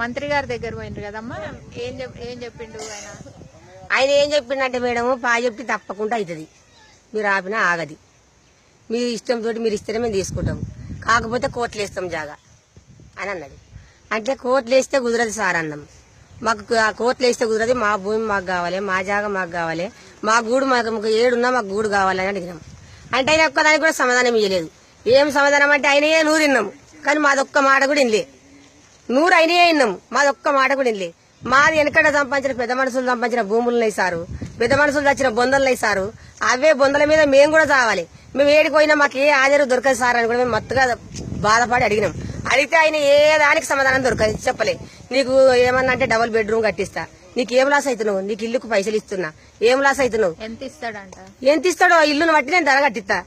మంత్రి గారి దగ్గర పోయినారు కదమ్మా, ఏం చెప్పిండు ఆయన ఏం చెప్పిండంటే మేడం చెప్తే తప్పకుండా అవుతుంది, మీరు ఆపినా ఆగది, మీ ఇష్టంతో మీరు ఇస్తేనే మేము తీసుకుంటాం, కాకపోతే కోట్లు వేస్తాం జాగా అని అన్నది. అంటే కోట్లు వేస్తే కుదరదు సార్ అన్నాం. మాకు కోట్లు వేస్తే కుదరదు, మా భూమి మాకు కావాలి, మా జాగా మాకు కావాలి, మా గూడు మాకు ఏడున్నా మాకు గూడు కావాలని అడిగినాం. అంటే ఆయన ఒక్కదానికి కూడా సమాధానం ఇవ్వలేదు. ఏం సమాధానం అంటే ఆయనయే నూరు విన్నాము, కానీ మాదొక్క మాట కూడా ఇనలే. నూరు అయినయే విన్నాము, మాదొక్క మాట కూడా ఇనలే. మాది వెనకట సంపాదించిన పెద్ద మనుషులు సంపాదించిన భూములు వేసారు, పెద్ద మనుషులు తెచ్చిన బొందలు వేసారు. అవే బొందల మీద మేము కూడా చావాలి, మేము ఏడిపోయినా మాకు ఏ హాజరు దొరకదు సార్ అని కూడా మేము మత్తుగా బాధపడి అడిగినాం. అడిగితే ఆయన ఏ దానికి సమాధానం దొరకదు, చెప్పలే. నీకు ఏమన్నా అంటే డబుల్ బెడ్రూమ్ కట్టిస్తా, నీకు ఏం లాస్ అవుతున్నావు, నీకు ఇల్లుకు పైసలు ఇస్తున్నా, ఏం లాస్ అవుతున్నావు, ఎంత ఇస్తాడో ఇల్లును బట్టి నేను ధర కట్టిస్తా,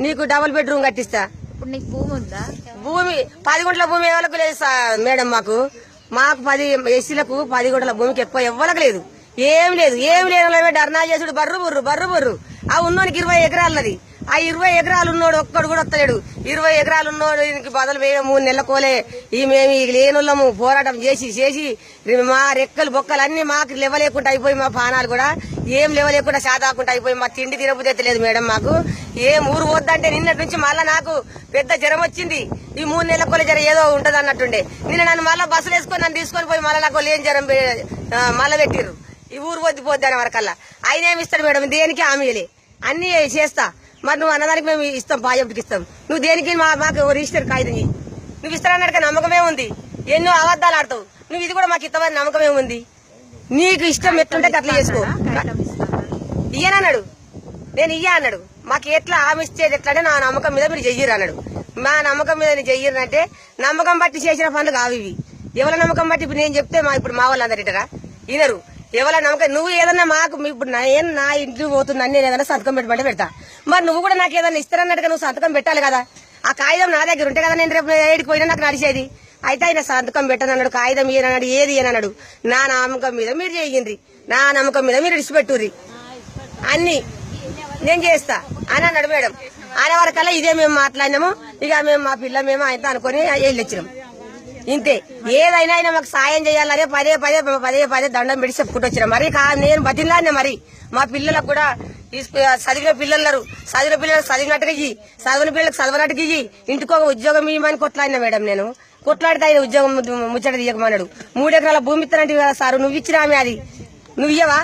నీకు డబుల్ బెడ్రూమ్ కట్టిస్తా. ఇప్పుడు నీకు భూమి ఉందా? భూమి 10 గుంటల భూమి ఎవరికి లేదు మేడం, మాకు 10 ఎస్సీలకు 10 గుంటల భూమికి ఎక్కువ ఎవరికి లేదు, ఏం లేదు. ధర్నా చేసుడు బర్రు బుర్రు. ఆ ఉన్నోనికి 20 ఎకరాలది, ఆ 20 ఎకరాలు ఉన్నోడు ఒక్కడు కూడా వస్తలేడు. 20 ఎకరాలు ఉన్నోడు బదులు మేము 3 నెలల కోలే మేము లేనుళ్ళము పోరాటం చేసి మా రెక్కలు బొక్కలు అన్ని మాకు లేవలేకుండా అయిపోయి, మా పానాలు కూడా ఏం లేవలేకుండా శాతాకుండా అయిపోయి, మా తిండి తినబుద్ధి లేదు మేడం. మాకు ఏం ఊరు వద్దంటే నిన్నటి నుంచి మళ్ళా నాకు పెద్ద జ్వరం వచ్చింది. ఈ 3 నెలల కోలే జ్వరం ఏదో ఉంటది అన్నట్టుండే. నిన్న నన్ను మళ్ళీ బస్సులు వేసుకొని నన్ను తీసుకొని పోయి మళ్ళీ నాకు లేని జ్వరం మళ్ళీ పెట్టిర్రు. ఈ ఊరు వద్దిపోద్ది అని వరకల్లా ఆయన ఏమి ఇస్తాడు మేడం, దేనికి హామీలే అన్ని చేస్తా. మరి నువ్వు అన్నదానికి మేము ఇస్తాం, ప్రాజెక్టుకి ఇస్తాం. నువ్వు దేనికి మాకు రిజిస్టర్ కాగితం నువ్వు ఇస్తానన్నాడు, నమ్మకమే ఉంది. ఎన్నో అబద్దాలు ఆడతావు నువ్వు, ఇది కూడా మాకు ఇస్తామని నమ్మకమే ఉంది. నీకు ఇష్టం ఎట్లుంటే అట్లా చేసుకో. ఇయ్యనన్నాడు, నేను ఇయ్య అన్నాడు. మాకు ఎట్లా హామీ ఇచ్చేది ఎట్లా అంటే నా నమ్మకం మీద మీరు చెయ్యరు అన్నాడు. మా నమ్మకం మీద నేను చెయ్యరంటే నమ్మకం బట్టి చేసిన పనులు కావు ఇవి. ఎవరి నమ్మకం బట్టి ఇప్పుడు నేను చెప్తే ఇప్పుడు మా వాళ్ళు అందరు ఇటరా వినరు. ఎవరి నమ్మకం నువ్వు ఏదన్నా మాకు ఇప్పుడు నా ఇంటికి పోతుందని నేను ఏదైనా సంతకం పెట్టమంటే పెడతా. మరి నువ్వు కూడా నాకు ఏదైనా ఇస్తారన్నట్టుగా నువ్వు సంతకం పెట్టాలి కదా. ఆ కాగితం నా దగ్గర ఉంటే కదా నేను రేపు ఏడికి పోయినా నాకు నడిచేది. అయితే ఆయన సంతకం పెట్టనన్నాడు, కాగితం ఏనన్నాడు, ఏది ఏనన్నాడు. నా నమ్మకం మీద మీరు చేయండి, నా నమ్మకం మీద మీరు ఇడిచిపెట్టుర్రి, అన్ని నేను చేస్తా అని అన్నాడు మేడం. ఆయన వరకల్లా ఇదే మేము మాట్లాడినాము. ఇక మేము మా పిల్ల మేము ఆయనతో అనుకుని వెళ్ళొచ్చినాం. ఇంతే. ఏదైనా అయినా మాకు సాయం చేయాలని పదే దండం పెట్టి చెప్పుకుంటూ వచ్చినా. మరి నేను బతిలాడినా. మరి మా పిల్లలకు కూడా చదివిన పిల్లలు చదివినట్టుగా ఇయ్యి, చదివిన పిల్లలకు చదవనట్టుగా ఇయ్యి, ఇంటికి ఒక ఉద్యోగం ఇవ్వమని కొట్లాడినా మేడం. నేను కొట్లాడితే ఆయన ఉద్యోగం ముచ్చట తీయకమన్నాడు. 3 ఎకరాల భూమి ఇస్తానంటే కదా సారు, నువ్వు ఇచ్చినా ఆమె అది నువ్వు ఇయ్యవా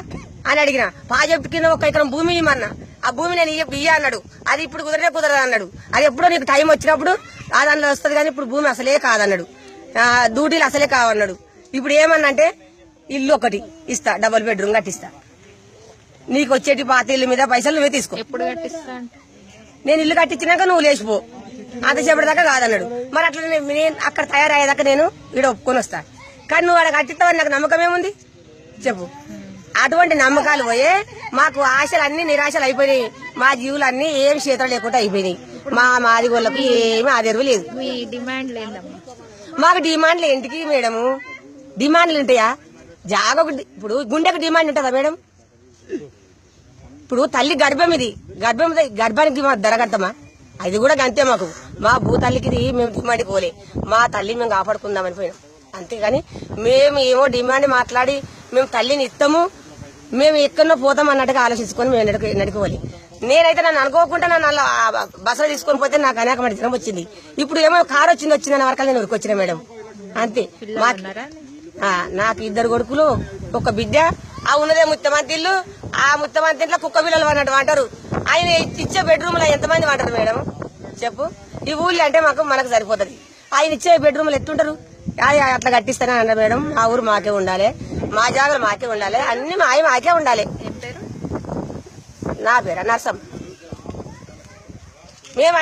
అని అడిగిన. ప్రాజెక్టు కింద 1 ఎకరం భూమి ఇవ్వమన్నా, ఆ భూమి నేను ఇయ్య అన్నాడు. అది ఇప్పుడు కుదరదు అన్నాడు. అది ఎప్పుడో నీకు టైం వచ్చినప్పుడు ఆ దానిలో వస్తుంది, కానీ ఇప్పుడు భూమి అసలే కాదన్నాడు. డ్యూటీలు అసలే కావన్నాడు. ఇప్పుడు ఏమన్నంటే ఇల్లు ఒకటి ఇస్తా, డబుల్ బెడ్రూమ్ కట్టిస్తా, నీకు వచ్చేటి పాత ఇల్లు మీద పైసలు నువ్వే తీసుకో. ఎప్పుడు కట్టిస్తా? నేను ఇల్లు కట్టించినాక నువ్వు లేచిపో, అంతసేపటిదాకా కాదన్నాడు. మరి అట్లా నేను అక్కడ తయారయ్యేదాకా నేను ఇక్కడ ఒప్పుకొని వస్తా. కానీ నువ్వు అక్కడ కట్టిస్తావని నాకు నమ్మకం ఏముంది చెప్పు. అటువంటి నమ్మకాలు పోయే మాకు ఆశలు అన్ని నిరాశలు అయిపోయినాయి. మా జీవులు అన్ని ఏం చేతులు లేకుండా అయిపోయినాయి. మాది వాళ్ళకి ఏమి ఆదరవు లేదు. మాకు డిమాండ్లు ఏంటికి మేడము? డిమాండ్లు ఉంటాయా? జాగా ఇప్పుడు గుండెకు డిమాండ్ ఉంటుందా మేడం? ఇప్పుడు తల్లి గర్భం, ఇది గర్భానికి ధర కడతామా? అది కూడా అంతే. మాకు మా భూతల్లికి మేము డిమాండ్ పోలే, మా తల్లి మేము కాపాడుకుందామని పోయినాం అంతేగాని మేము ఏమో డిమాండ్ మాట్లాడి మేము తల్లిని ఇస్తాము, మేము ఎక్కడో పోతాం అన్నట్టుగా ఆలోచించుకొని మేము నడుకోవాలి. నేనైతే నన్ను అనుకోకుండా నన్ను బస్సులో తీసుకొని పోతే నాకు అనేక జ్వరం వచ్చింది. ఇప్పుడు ఏమో కారు వచ్చిందన్న వరకు నేను ఉరికొచ్చిన మేడం అంతే. నాకు 2 కొడుకులు, 1 బిడ్డ. ఆ ఉన్నదే ముత్తమంతి ఇల్లు. ఆ ముత్తమంతి ఇంట్లో కుక్క పిల్లలు అన్నట్టు అంటారు. ఆయన ఇచ్చే బెడ్రూమ్ లో ఎంతమంది అంటారు మేడం చెప్పు? ఈ ఊళ్ళో అంటే మనకు సరిపోతుంది. ఆయన ఇచ్చే బెడ్రూమ్లు ఎట్టుంటారు? అట్లా కట్టిస్తానని అన్నారు మేడం. ఆ ఊరు మాకే ఉండాలి, మా జాగ్రత్త మాకే ఉండాలి, అన్ని మాకే ఉండాలి. నా పేరు నర్సమ్మ. మేము